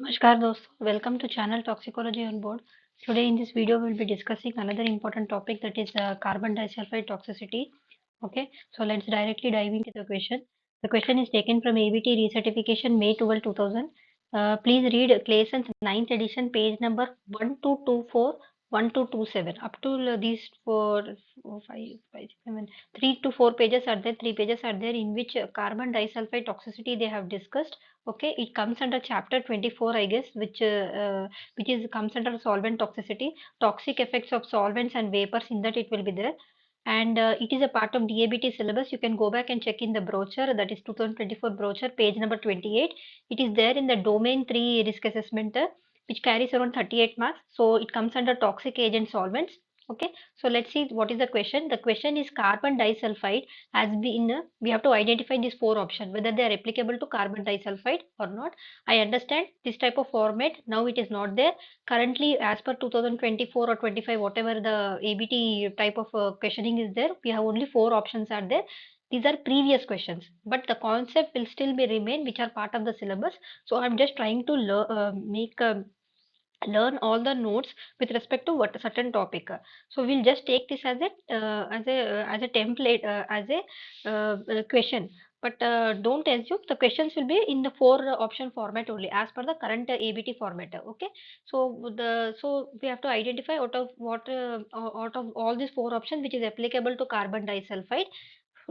Namaskar दोस्तों, welcome to channel Toxicology on Board. Today in this video we'll be discussing another important topic, that is carbon disulfide toxicity. Okay, so let's directly dive into the question. The question is taken from ABT recertification May 12, 2000. Please read Clayson's 9th edition, page number 1224, 1227. Up to these four, five, 7, 3 to 4 pages are there. 3 pages are there in which carbon disulfide toxicity they have discussed. Okay, it comes under chapter 24, I guess, which is comes under solvent toxicity, toxic effects of solvents and vapors. In that it will be there, and it is a part of DABT syllabus. You can go back and check in the brochure, that is 2024 brochure, page number 28. It is there in the domain 3 risk assessment, which carries around 38 marks. So it comes under toxic agent solvents. Okay, so let's see what is the question. The question is carbon disulfide has been, we have to identify these four options, whether they are applicable to carbon disulfide or not. I understand this type of format, now it is not there. Currently, as per 2024 or 25, whatever the ABT type of questioning is there, we have only four options are there. These are previous questions, but the concept will still be remain, which are part of the syllabus. So I'm just trying to make learn all the notes with respect to what a certain topic. So we'll just take this as a template, as a question. But don't assume the questions will be in the four option format only, as per the current ABT format. Okay. So we have to identify out of all these four options which is applicable to carbon disulfide.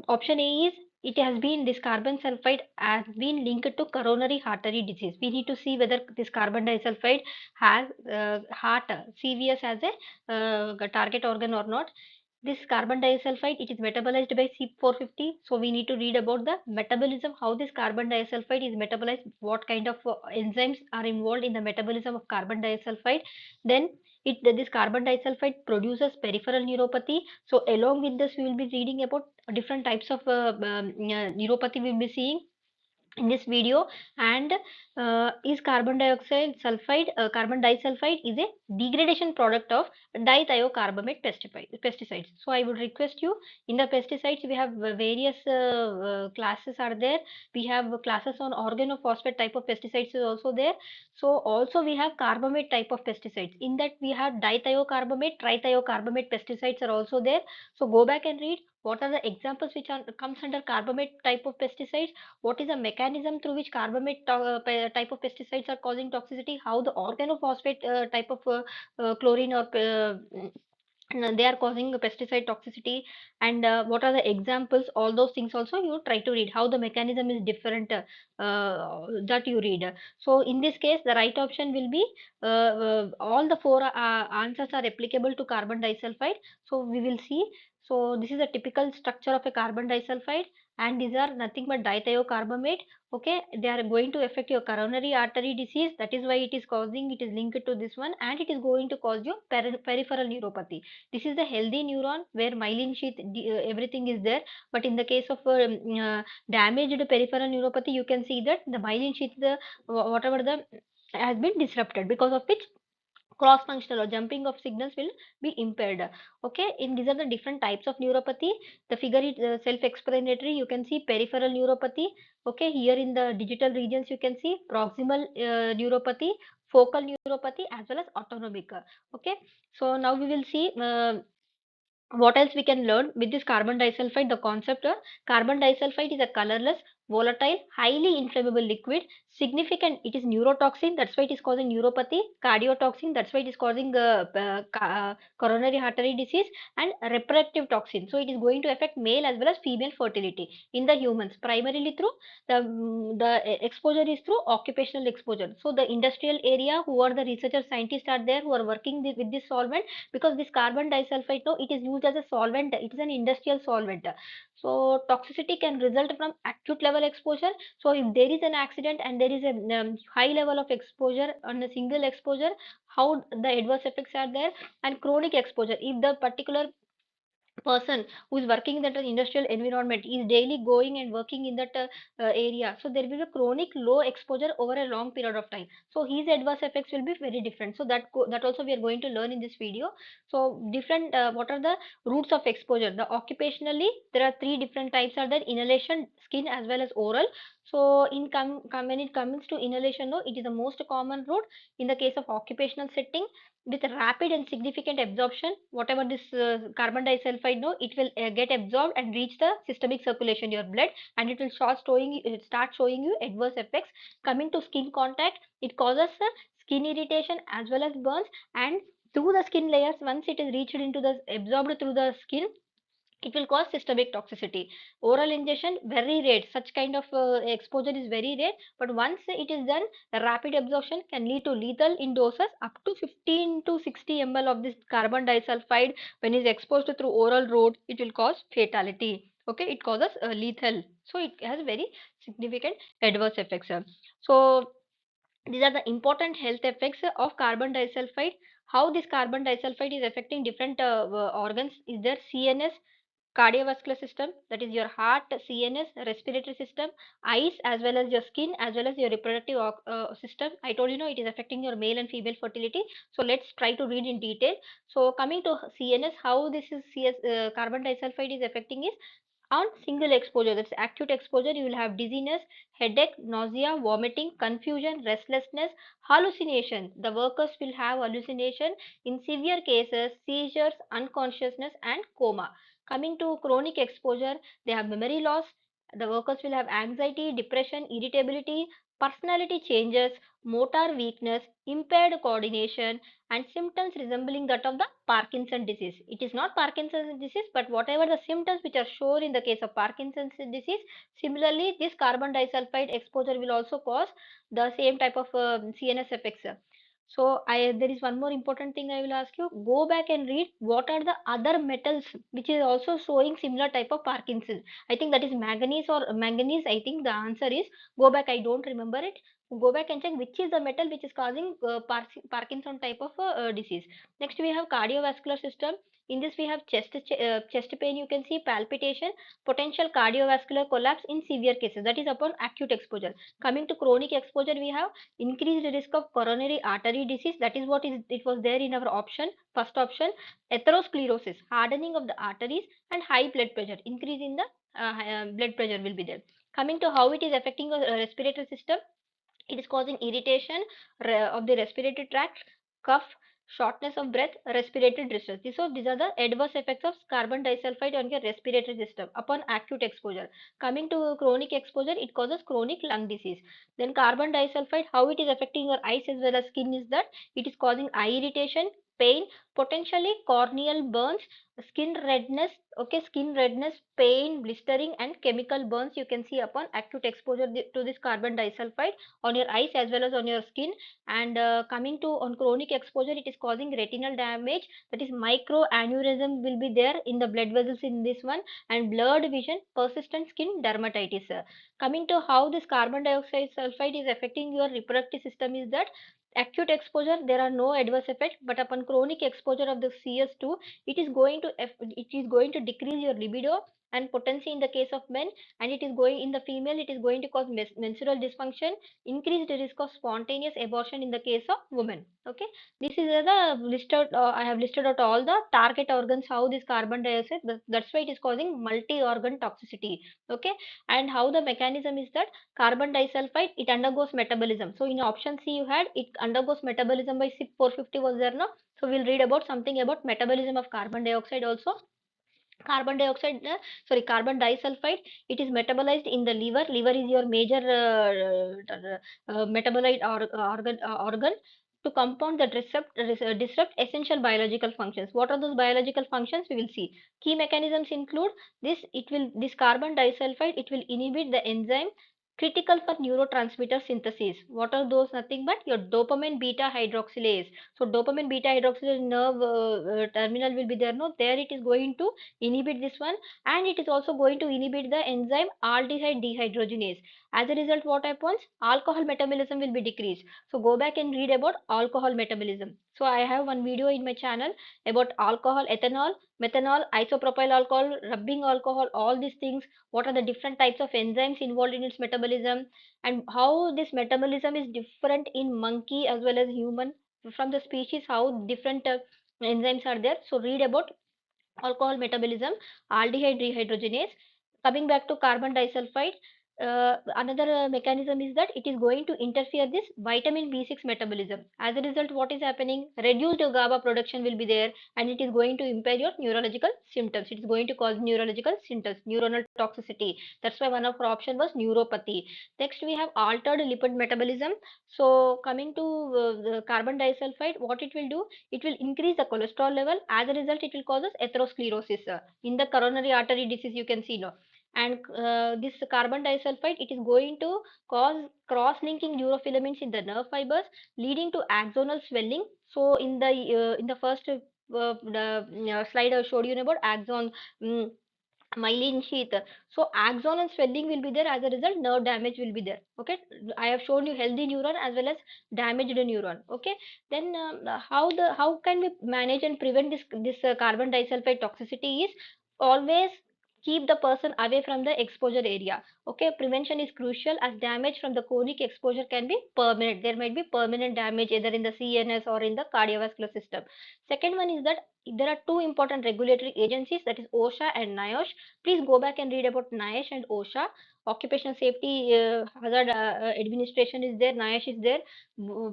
Option A is, it has been, this carbon sulfide has been linked to coronary artery disease. We need to see whether this carbon disulfide has heart CVS as a target organ or not. This carbon disulfide, it is metabolized by C450. So we need to read about the metabolism, how this carbon disulfide is metabolized, what kind of enzymes are involved in the metabolism of carbon disulfide. Then this carbon disulfide produces peripheral neuropathy. So along with this, we will be reading about different types of neuropathy we will be seeing in this video. And is carbon disulfide is a degradation product of dithiocarbamate pesticides. So I would request you, in the pesticides we have various classes are there. We have classes on organophosphate type of pesticides is also there. So also we have carbamate type of pesticides. In that we have dithiocarbamate, trithiocarbamate pesticides are also there. So go back and read what are the examples which are comes under carbamate type of pesticides, what is the mechanism through which carbamate type of pesticides are causing toxicity, how the organophosphate type of chlorine or they are causing pesticide toxicity, and what are the examples, all those things also you try to read, how the mechanism is different, that you read. So in this case the right option will be all the four answers are applicable to carbon disulfide. So we will see. So this is a typical structure of a carbon disulfide, and these are nothing but dithiocarbamate. Okay, they are going to affect your coronary artery disease, that is why it is causing, it is linked to this one, and it is going to cause you peripheral neuropathy. This is the healthy neuron where myelin sheath everything is there, but in the case of damaged peripheral neuropathy, you can see that the myelin sheath, the whatever the has been disrupted, because of which cross functional or jumping of signals will be impaired. Okay, in these are the different types of neuropathy. The figure is self explanatory. You can see peripheral neuropathy. Okay, here in the digital regions you can see proximal neuropathy, focal neuropathy, as well as autonomic. Okay, so now we will see what else we can learn with this carbon disulfide. The concept of carbon disulfide is a colorless, volatile, highly inflammable liquid. Significant, it is neurotoxin, that's why it is causing neuropathy. Cardiotoxin, that's why it is causing coronary artery disease. And reproductive toxin, so it is going to affect male as well as female fertility in the humans, primarily through the exposure is through occupational exposure. So the industrial area, who are the researchers, scientists are there who are working with this solvent, because this carbon disulfide, no, it is used as a solvent, it is an industrial solvent. So toxicity can result from acute level exposure. So if there is an accident and there is a high level of exposure on a single exposure, how the adverse effects are there. And chronic exposure, if the particular person who is working in that industrial environment is daily going and working in that area, so there will be a chronic low exposure over a long period of time, so his adverse effects will be very different. So that also we are going to learn in this video. So different what are the routes of exposure? The occupationally there are three different types are there: inhalation, skin, as well as oral. So when it comes to inhalation, no, it is the most common route. In the case of occupational setting, with rapid and significant absorption, whatever this carbon disulfide, no, it will get absorbed and reach the systemic circulation, your blood, and it will start showing you adverse effects. Coming to skin contact, it causes skin irritation as well as burns, and through the skin layers, once it is reached into the absorbed through the skin, it will cause systemic toxicity. Oral ingestion very rare, such kind of exposure is very rare, but once it is done, the rapid absorption can lead to lethal in doses up to 15 to 60 ml of this carbon disulfide. When is exposed through oral route, it will cause fatality. Okay, it causes lethal, so it has very significant adverse effects. So these are the important health effects of carbon disulfide. How this carbon disulfide is affecting different organs is there: CNS, cardiovascular system, that is your heart, CNS, respiratory system, eyes, as well as your skin, as well as your reproductive system. I told you, know, it is affecting your male and female fertility. So let's try to read in detail. So coming to CNS, how this is carbon disulfide is affecting is on single exposure, that's acute exposure, you will have dizziness, headache, nausea, vomiting, confusion, restlessness, hallucination. The workers will have hallucination, in severe cases, seizures, unconsciousness, and coma. Coming to chronic exposure, they have memory loss. The workers will have anxiety, depression, irritability, personality changes, motor weakness, impaired coordination, and symptoms resembling that of the Parkinson disease. It is not Parkinson's disease, but whatever the symptoms which are shown in the case of Parkinson's disease, similarly, this carbon disulfide exposure will also cause the same type of CNS effects. So there is one more important thing I will ask you. Go back and read what are the other metals which is also showing similar type of Parkinson. I think that is manganese or manganese. I think the answer is, go back. I don't remember it. Go back and check which is the metal which is causing Parkinson type of disease. Next we have cardiovascular system. In this we have chest pain. You can see palpitation, potential cardiovascular collapse in severe cases. That is upon acute exposure. Coming to chronic exposure, we have increased risk of coronary artery disease. That is what is it was there in our option, first option. Atherosclerosis, hardening of the arteries, and high blood pressure, increase in the blood pressure will be there. Coming to how it is affecting the respiratory system, it is causing irritation of the respiratory tract, cough, shortness of breath, respiratory distress. These are the adverse effects of carbon disulfide on your respiratory system upon acute exposure. Coming to chronic exposure, it causes chronic lung disease. Then carbon disulfide, how it is affecting your eyes as well as skin is that it is causing eye irritation, pain, potentially corneal burns, skin redness, okay, skin redness, pain, blistering, and chemical burns you can see upon acute exposure to this carbon disulfide on your eyes as well as on your skin. And coming to on chronic exposure, it is causing retinal damage, that is micro aneurysm will be there in the blood vessels in this one, and blurred vision, persistent skin dermatitis. Coming to how this carbon dioxide sulfide is affecting your reproductive system is that acute exposure there are no adverse effects, but upon chronic exposure of the CS2, it is going to decrease your libido and potency in the case of men, and it is going in the female, it is going to cause menstrual dysfunction, increased risk of spontaneous abortion in the case of women. Okay, this is the listed. I have listed out all the target organs. How this carbon dioxide. That's why it is causing multi-organ toxicity. Okay, and how the mechanism is that carbon disulfide it undergoes metabolism. So in option C you had it undergoes metabolism by CYP450 was there no. So we'll read about something about metabolism of carbon dioxide also. Carbon dioxide sorry, carbon disulfide, it is metabolized in the liver is your major metabolite organ to compound that disrupt essential biological functions. What are those biological functions? We will see. Key mechanisms include this carbon disulfide, it will inhibit the enzyme critical for neurotransmitter synthesis. What are those? Nothing but your dopamine beta hydroxylase. So dopamine beta hydroxylase nerve terminal will be there no, there it is going to inhibit this one, and it is also going to inhibit the enzyme aldehyde dehydrogenase. As a result, what happens? Alcohol metabolism will be decreased. So go back and read about alcohol metabolism. So I have one video in my channel about alcohol, ethanol, methanol, isopropyl alcohol, rubbing alcohol, all these things. What are the different types of enzymes involved in its metabolism, and how this metabolism is different in monkey as well as human, from the species, how different enzymes are there. So read about alcohol metabolism, aldehyde dehydrogenase. Coming back to carbon disulfide, another mechanism is that it is going to interfere this vitamin B6 metabolism. As a result, what is happening? Reduced GABA production will be there, and it is going to impair your neurological symptoms. It is going to cause neurological symptoms, neuronal toxicity. That's why one of our option was neuropathy. Next, we have altered lipid metabolism. So coming to the carbon disulfide, what it will do? It will increase the cholesterol level. As a result, it will cause atherosclerosis in the coronary artery disease, you can see now. And this carbon disulfide, it is going to cause cross-linking neurofilaments in the nerve fibers, leading to axonal swelling. So in the first slide I showed you about axon, mm, myelin sheath. So axon and swelling will be there. As a result, nerve damage will be there. Okay, I have shown you healthy neuron as well as damaged neuron. Okay, then how can we manage and prevent this carbon disulfide toxicity is always keep the person away from the exposure area. Okay, prevention is crucial, as damage from the chronic exposure can be permanent. There might be permanent damage either in the CNS or in the cardiovascular system. Second one is that there are two important regulatory agencies, that is OSHA and NIOSH. Please go back and read about NIOSH and OSHA. Occupational Safety Hazard Administration is there, NIOSH is there.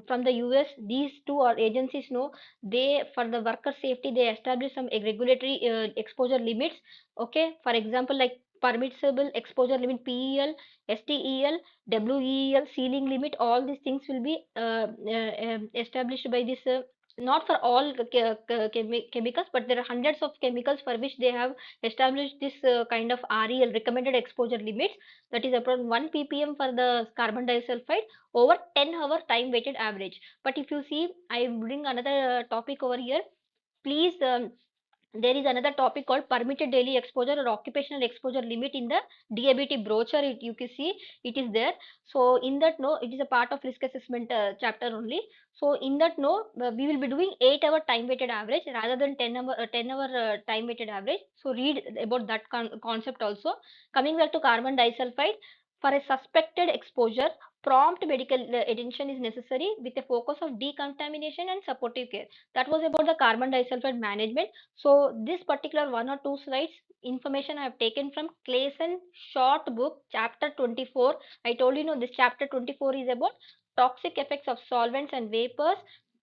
From the US, these two are agencies know, they for the worker safety they establish some regulatory exposure limits. Okay, for example, like permissible exposure limit, PEL, STEL, WEL, ceiling limit, all these things will be established by this not for all chemicals, but there are hundreds of chemicals for which they have established this kind of REL, recommended exposure limits, that is around 1 ppm for the carbon disulfide over 10-hour time weighted average. But if you see, I bring another topic over here. Please, there is another topic called permitted daily exposure or occupational exposure limit in the DABT brochure. You can see it is there. So in that, no, it is a part of risk assessment chapter only. So in that, no, we will be doing 8-hour time weighted average rather than 10-hour time weighted average. So read about that concept also. Coming back to carbon disulfide, for a suspected exposure, prompt medical attention is necessary with a focus of decontamination and supportive care. That was about the carbon disulfide management. So this particular one or two slides information I have taken from Clayson short book chapter 24. I told you know this chapter 24 is about toxic effects of solvents and vapors.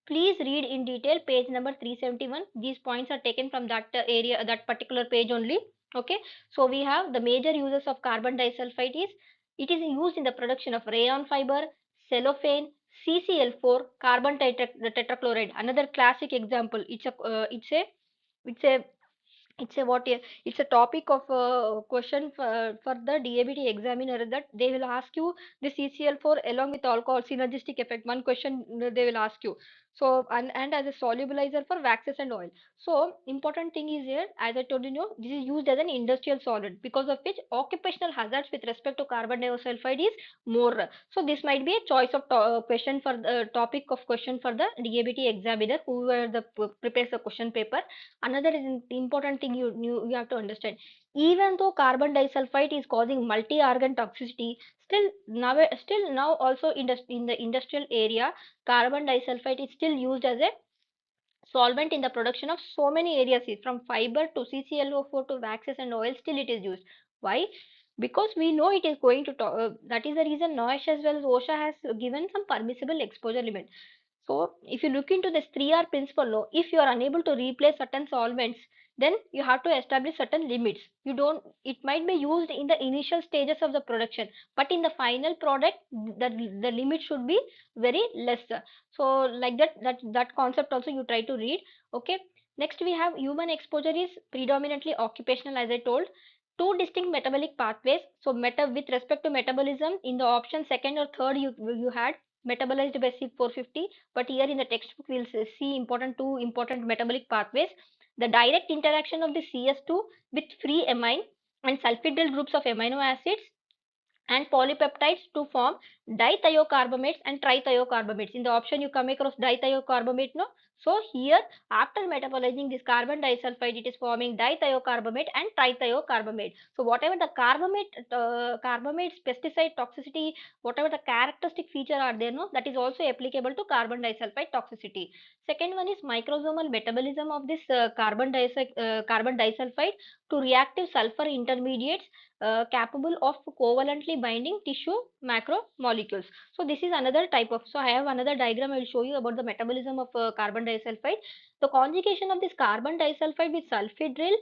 Please read in detail page number 371. These points are taken from that area, that particular page only. Okay, so we have the major uses of carbon disulfide is it is used in the production of rayon fiber, cellophane, CCl4, carbon tetrachloride. Another classic example. It's a it's a what it's a topic of question for the DABT examiner, that they will ask you the CCl4 along with alcohol synergistic effect. One question they will ask you. So and as a solubilizer for waxes and oil. So important thing is here, as I told you, know, this is used as an industrial solvent, because of which occupational hazards with respect to carbon dioxide is more. So this might be a choice of question for the topic of question for the DABT examiner, whoever prepares the question paper. Another important thing you have to understand, even though carbon disulfide is causing multi-organ toxicity, still now also in the industrial area, carbon disulfide is still used as a solvent in the production of so many areas, from fiber to CClO4 to waxes and oil. Still it is used. Why? Because we know it is going to that is the reason NOSH as well as OSHA has given some permissible exposure limit. So if you look into this 3R principle law, if you are unable to replace certain solvents, then you have to establish certain limits. You don't, it might be used in the initial stages of the production, but in the final product, the limit should be very less. So like that concept also you try to read. Okay. Next we have human exposure is predominantly occupational, as I told. Two distinct metabolic pathways. So with respect to metabolism, in the option second or third you had metabolized by CYP450, but here in the textbook we'll see two important metabolic pathways. The direct interaction of the CS2 with free amine and sulfidyl groups of amino acids, and polypeptides to form dithiocarbamates and trithiocarbamates. In the option you come across dithiocarbamate, no? So here after metabolizing this carbon disulfide, it is forming dithiocarbamate and trithiocarbamate. So whatever the carbamates pesticide toxicity, whatever the characteristic feature are there, no, that is also applicable to carbon disulfide toxicity. Second one is microsomal metabolism of this carbon disulfide to reactive sulfur intermediates capable of covalently binding tissue macromolecules. So this is another type of, so I have another diagram I will show you about the metabolism of carbon disulfide. The conjugation of this carbon disulfide with sulfhydryl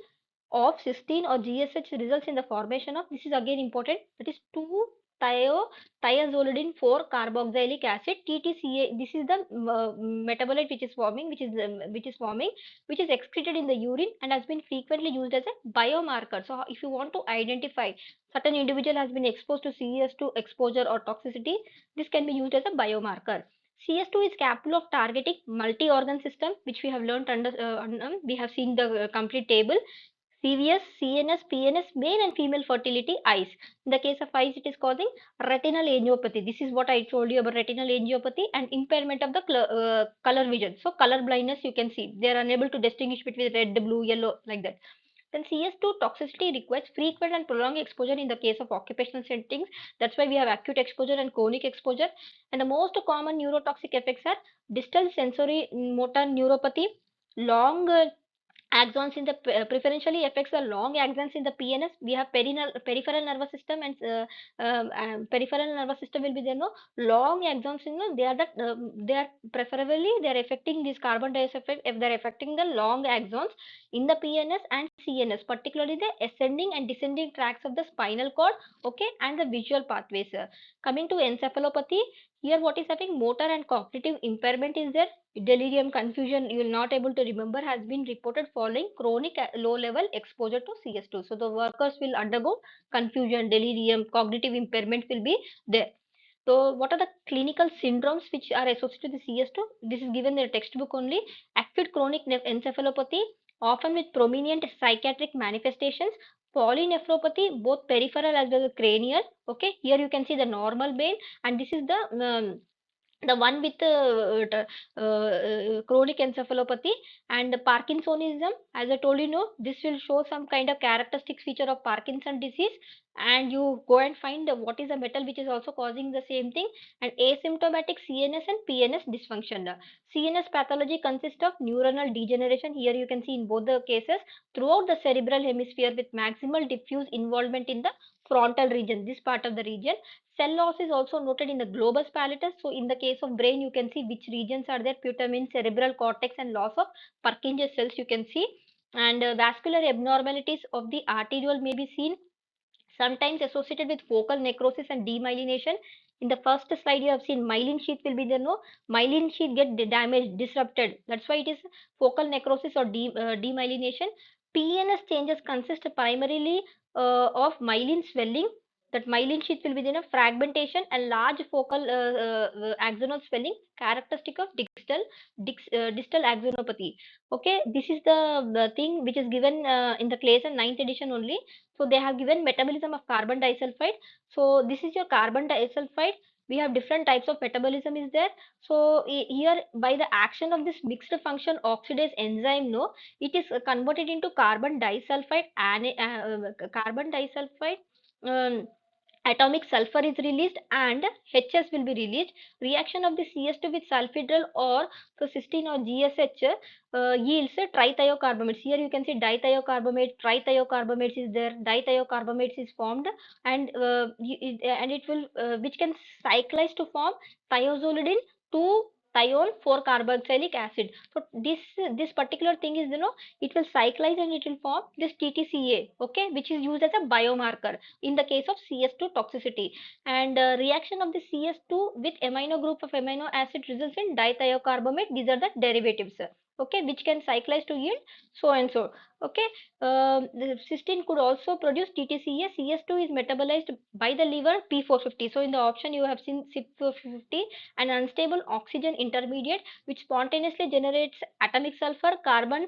of cysteine or GSH results in the formation of, this is again important, that is 2-thiazolidine 4 carboxylic acid TTCA. This is the metabolite which is forming, which is excreted in the urine and has been frequently used as a biomarker. So if you want to identify certain individual has been exposed to CS2 exposure or toxicity, this can be used as a biomarker. CS2 is capable of targeting multi-organ system, which we have learned under, we have seen the complete table. CVS, CNS, PNS, male and female fertility, eyes. In the case of eyes, it is causing retinal angiopathy. This is what I told you about retinal angiopathy and impairment of the color vision. So color blindness, you can see they are unable to distinguish between red, blue, yellow, like that. Then CS2 toxicity requires frequent and prolonged exposure in the case of occupational settings. That's why we have acute exposure and chronic exposure. And the most common neurotoxic effects are distal sensory motor neuropathy, long axons in the preferentially affects the long axons in the PNS. We have peripheral nervous system and peripheral nervous system will be there, no, long axons, you know, they are they are preferably they are affecting this carbon dioxide if they are affecting the long axons in the PNS and CNS, particularly the ascending and descending tracts of the spinal cord, okay, and the visual pathways. Coming to encephalopathy, here what is happening, motor and cognitive impairment is there. Delirium, confusion, you will not able to remember, has been reported following chronic low level exposure to CS2. So the workers will undergo confusion, delirium, cognitive impairment will be there. So what are the clinical syndromes which are associated with CS2? This is given in the textbook only. Acute chronic encephalopathy, often with prominent psychiatric manifestations. Polynephropathy, both peripheral as well as cranial. Okay, here you can see the normal vein, and this is the one with chronic encephalopathy. And Parkinsonism, as I told you, know, this will show some kind of characteristic feature of Parkinson disease, and you go and find what is the metal which is also causing the same thing. And asymptomatic CNS and PNS dysfunction. CNS pathology consists of neuronal degeneration. Here you can see in both the cases throughout the cerebral hemisphere with maximal diffuse involvement in the frontal region, this part of the region. Cell loss is also noted in the globus pallidus. So in the case of brain, you can see which regions are there: putamen, cerebral cortex, and loss of Purkinje cells you can see. And vascular abnormalities of the arteriole may be seen, sometimes associated with focal necrosis and demyelination. In the first slide, you have seen myelin sheath will be there, no? Myelin sheath get damaged, disrupted. That's why it is focal necrosis or demyelination. PNS changes consist primarily of myelin swelling. That myelin sheath will be there, fragmentation and large focal axonal swelling, characteristic of distal axonopathy. Okay, this is the thing which is given in the class and 9th edition only. So they have given metabolism of carbon disulfide. So this is your carbon disulfide. We have different types of metabolism is there. So here by the action of this mixed function oxidase enzyme, no, it is converted into carbon disulfide and carbon disulfide. Atomic sulfur is released and HS will be released. Reaction of the CS2 with sulfhydryl or so cysteine or GSH yields trithiocarbamates. Here you can see dithiocarbamate, trithiocarbamates is there, dithiocarbamates is formed, and it will which can cyclize to form thiazolidine 2 thione 4 carboxylic acid. So this particular thing is, you know, it will cyclize and it will form this TTCA, okay, which is used as a biomarker in the case of CS2 toxicity. And reaction of the CS2 with amino group of amino acid results in dithiocarbamate. These are the derivatives. okay, which can cyclize to yield so and so. Okay, the cysteine could also produce TTCA. CS2 is metabolized by the liver P450. So in the option you have seen CYP450, an unstable oxygen intermediate which spontaneously generates atomic sulfur, carbonyl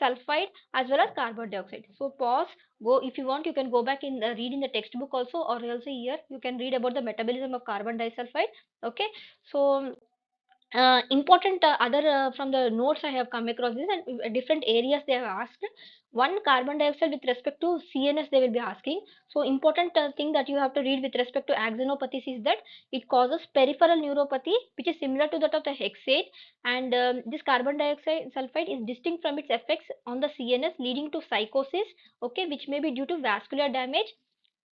sulfide as well as carbon dioxide. So pause, go if you want, you can go back in read in the textbook also, or else here you can read about the metabolism of carbon disulfide. Okay, so important other from the notes I have come across this, and different areas they have asked. One, carbon dioxide with respect to CNS they will be asking. So important thing that you have to read with respect to axonopathies is that it causes peripheral neuropathy, which is similar to that of the hexate, and this carbon dioxide sulfide is distinct from its effects on the CNS, leading to psychosis, okay, which may be due to vascular damage.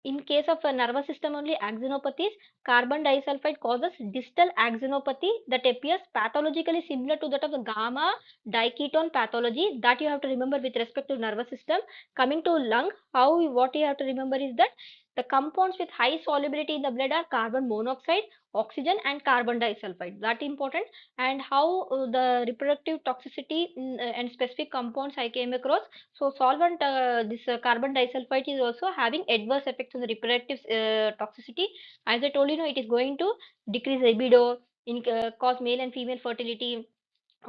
In case of a nervous system only axonopathies, carbon disulfide causes distal axonopathy that appears pathologically similar to that of the gamma diketone pathology. That you have to remember with respect to nervous system. Coming to lung, what you have to remember is that the compounds with high solubility in the blood are carbon monoxide, oxygen, and carbon disulfide. That important. And how the reproductive toxicity and specific compounds I came across. So solvent, this carbon disulfide is also having adverse effects on the reproductive toxicity. As I told you, it is going to decrease libido, cause male and female fertility,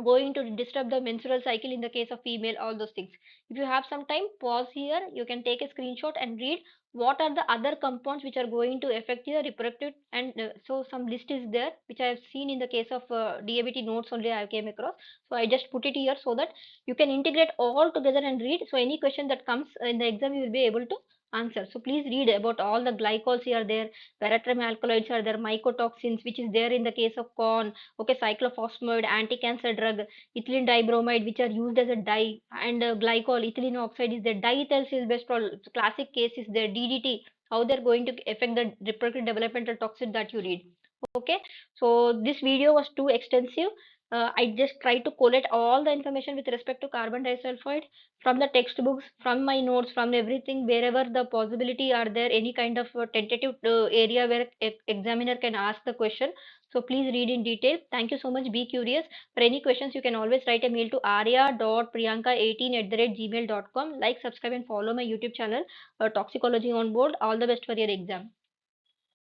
going to disturb the menstrual cycle in the case of female, all those things. If you have some time, pause here, you can take a screenshot and read what are the other compounds which are going to affect your reproductive, and so some list is there which I have seen in the case of DABT notes only I came across. So I just put it here so that you can integrate all together and read. So any question that comes in the exam you will be able to answer. So please read about all the glycols here, there paratrem alkaloids are there, mycotoxins which is there in the case of corn, okay, cyclophosphamide, anti-cancer drug, ethylene dibromide, which are used as a dye, and glycol, ethylene oxide is there, diethylstilbestrol, classic case is there, DDT, how they're going to affect the reproductive developmental toxin that you read. Okay, so this video was too extensive. I just tried to collate all the information with respect to carbon disulfide from the textbooks, from my notes, from everything, wherever the possibility are there, any kind of tentative area where examiner can ask the question. So please read in detail. Thank you so much. Be curious. For any questions, you can always write a mail to arya.priyanka18@gmail.com. Like, subscribe, and follow my YouTube channel, Toxicology on Board. All the best for your exam.